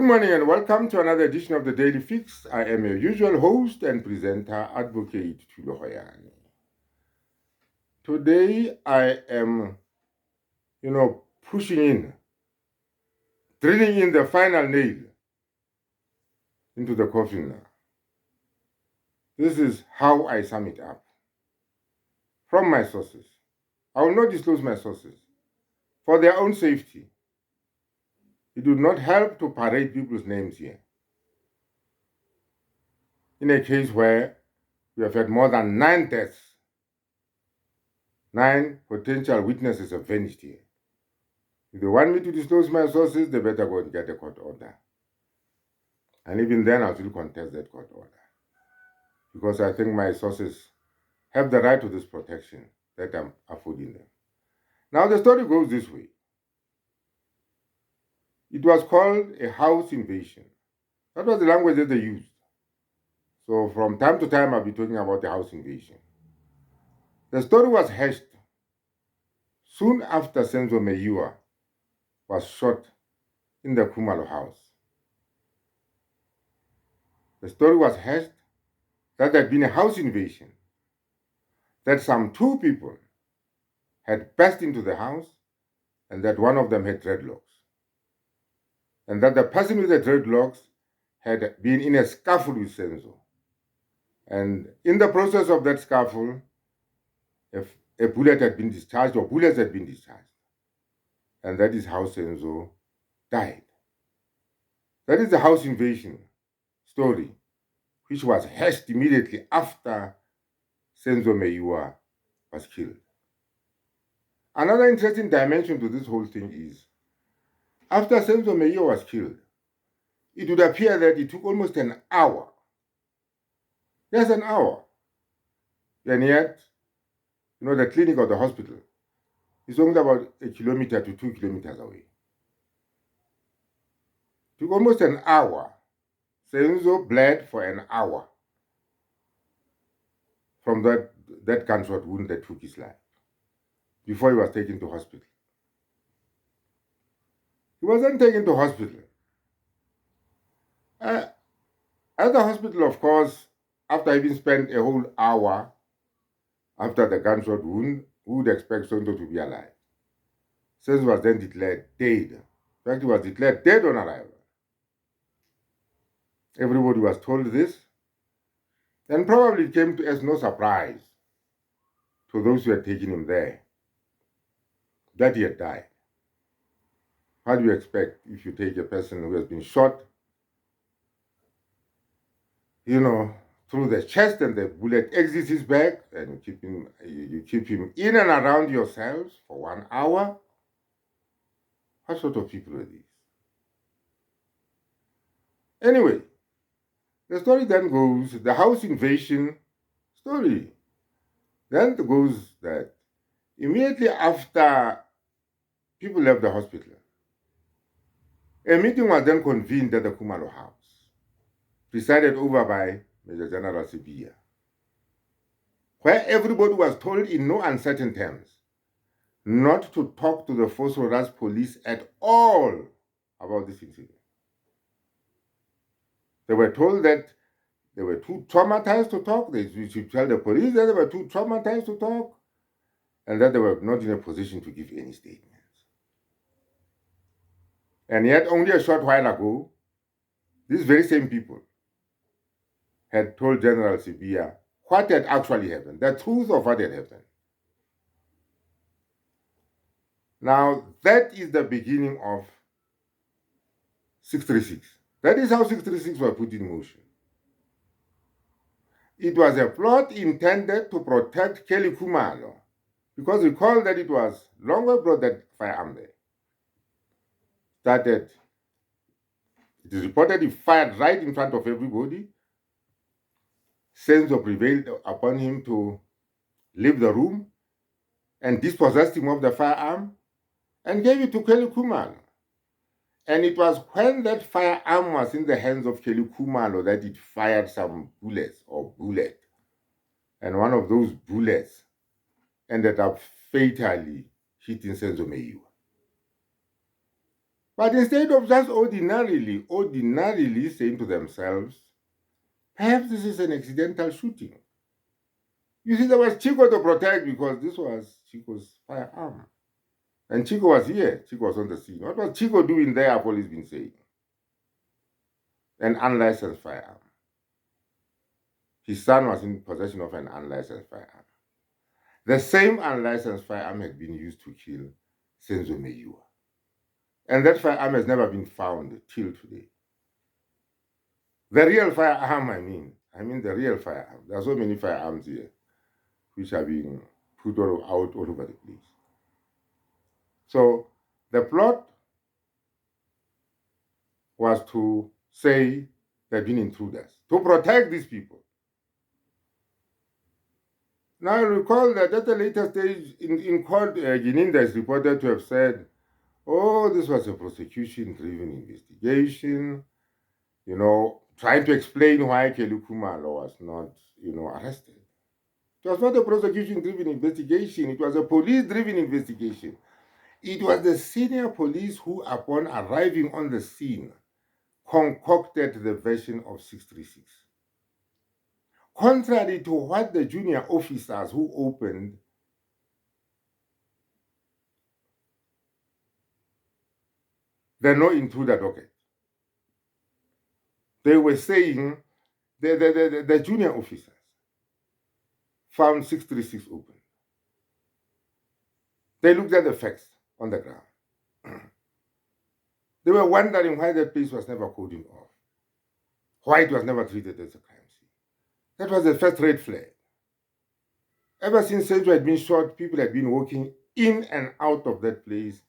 morning and welcome to another edition of the Daily Fix. I am your usual host and presenter, Advocate Thulo Hoyane. Today I am, pushing in, drilling in the final nail into the coffin now. This is how I sum it up. From my sources. I will not disclose my sources for their own safety. It would not help to parade people's names here. In a case where we have had more than 9 deaths, 9 potential witnesses have vanished here. If they want me to disclose my sources, they better go and get a court order. And even then, I'll still contest that court order. Because I think my sources have the right to this protection that I'm affording them. Now, the story goes this way. It was called a house invasion. That was the language that they used. So from time to time, I'll be talking about the house invasion. The story was hashed soon after Senzo Meyiwa was shot in the Khumalo house. The story was hashed that there had been a house invasion, that some 2 people had burst into the house and that one of them had dreadlocks. And that the person with the dreadlocks had been in a scuffle with Senzo. And in the process of that scuffle, a bullet had been discharged or bullets had been discharged. And that is how Senzo died. That is the house invasion story, which was hashed immediately after Senzo Meyiwa was killed. Another interesting dimension to this whole thing is, after Senzo Meyiwa was killed, it would appear that it took almost an hour. Yes, an hour. And yet, the clinic or the hospital is only about 1 kilometer to 2 kilometers away. It took almost an hour. Senzo bled for an hour from that gunshot wound that took his life before he was taken to hospital. He wasn't taken to hospital. At the hospital, of course, after having spent a whole hour after the gunshot wound, who would expect Senzo to be alive? Senzo was then declared dead. In fact, he was declared dead on arrival. Everybody was told this, and probably it came as no surprise to those who had taken him there that he had died. How do you expect if you take a person who has been shot, through the chest and the bullet exits his back, and you keep him in and around yourselves for 1 hour? What sort of people are these? Anyway, the story then goes, the house invasion story then goes that immediately after people left the hospital, a meeting was then convened at the Khumalo house, presided over by Major General Sibia, where everybody was told in no uncertain terms not to talk to the Phosphorus police at all about this incident. They were told that they were too traumatized to talk. They should tell the police that they were too traumatized to talk and that they were not in a position to give any statements. And yet, only a short while ago, these very same people had told General Sibia what had actually happened, the truth of what had happened. Now, that is the beginning of 636. That is how 636 was put in motion. It was a plot intended to protect Kelly Khumalo, because recall that it was Longwe brought that firearm there. It is reported he fired right in front of everybody. Senzo prevailed upon him to leave the room and dispossessed him of the firearm and gave it to Kelly Khumalo. And it was when that firearm was in the hands of Kelly Khumalo that it fired some bullets or bullet. And one of those bullets ended up fatally hitting Senzo Meyiwa. But instead of just ordinarily saying to themselves, perhaps this is an accidental shooting. You see, there was Chico to protect because this was Chico's firearm. And Chico was here. Chico was on the scene. What was Chico doing there, police been saying? An unlicensed firearm. His son was in possession of an unlicensed firearm. The same unlicensed firearm had been used to kill Senzo Meyiwa. And that firearm has never been found till today. The real firearm, I mean the real firearm. There are so many firearms here which are being put out all over the place. So the plot was to say they've been intruders, to protect these people. Now I recall that at a later stage in court, Gininda is reported to have said, oh, this was a prosecution-driven investigation, trying to explain why Kelly Khumalo was not, arrested. It was not a prosecution-driven investigation. It was a police-driven investigation. It was the senior police who, upon arriving on the scene, concocted the version of 636. Contrary to what the junior officers who opened the no intruder docket, they were saying the junior officers found 636 open. They looked at the facts on the ground. They were wondering why that place was never cordoned off, why it was never treated as a crime scene. That was the first red flag. Ever since Senzo had been shot, people had been walking in and out of that place,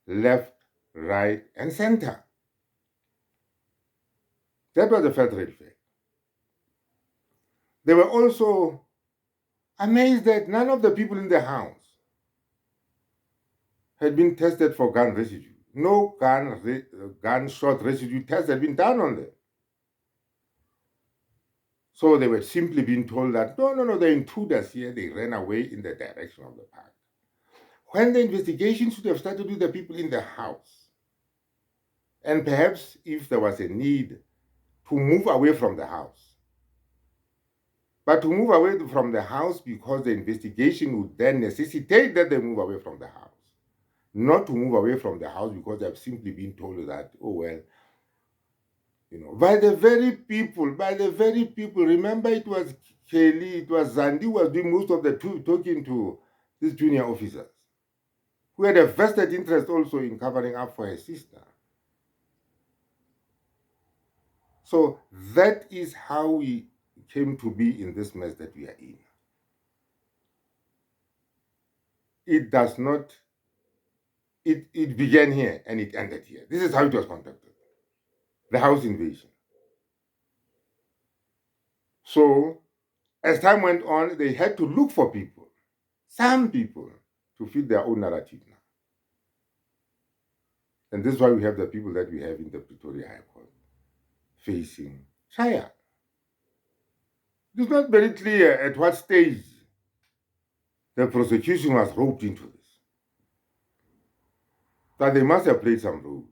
left, right, and center. That was the first red flag. They were also amazed that none of the people in the house had been tested for gun residue. No gunshot residue test had been done on them. So they were simply being told that, no, the intruders here, they ran away in the direction of the park. When the investigation should have started with the people in the house. And perhaps if there was a need to move away from the house. But to move away from the house because the investigation would then necessitate that they move away from the house. Not to move away from the house because they have simply been told that, oh, well, by the very people, remember it was Kelly, it was Zandi who was doing most of the talking to these junior officers, who had a vested interest also in covering up for her sister. So that is how we came to be in this mess that we are in. It does not, it began here and it ended here. This is how it was conducted. The house invasion. So as time went on, they had to look for people, some people, to fit their own narrative now. And this is why we have the people that we have in the Pretoria High Court facing trial. It is not very clear at what stage the prosecution was roped into this. But they must have played some role.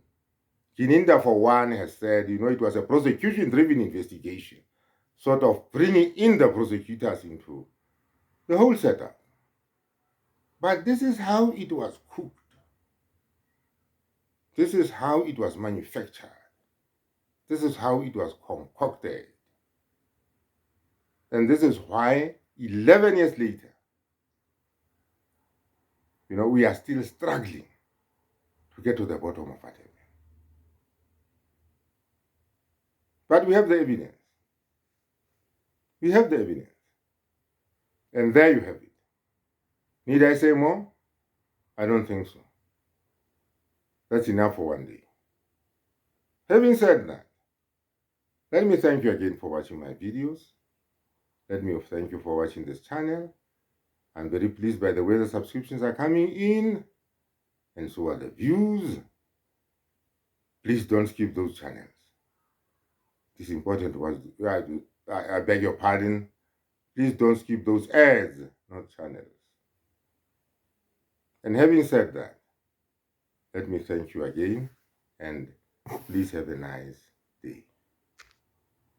Gininda, for one, has said, it was a prosecution-driven investigation, sort of bringing in the prosecutors into the whole setup. But this is how it was cooked. This is how it was manufactured. This is how it was concocted. And this is why 11 years later, we are still struggling to get to the bottom of what happened. But we have the evidence. We have the evidence. And there you have it. Need I say more? I don't think so. That's enough for one day. Having said that, let me thank you again for watching my videos. Let me thank you for watching this channel. I'm very pleased by the way the subscriptions are coming in, and so are the views. Please don't skip those channels. It is important to watch. I beg your pardon. Please don't skip those ads, not channels. And having said that, let me thank you again. and please have a nice day.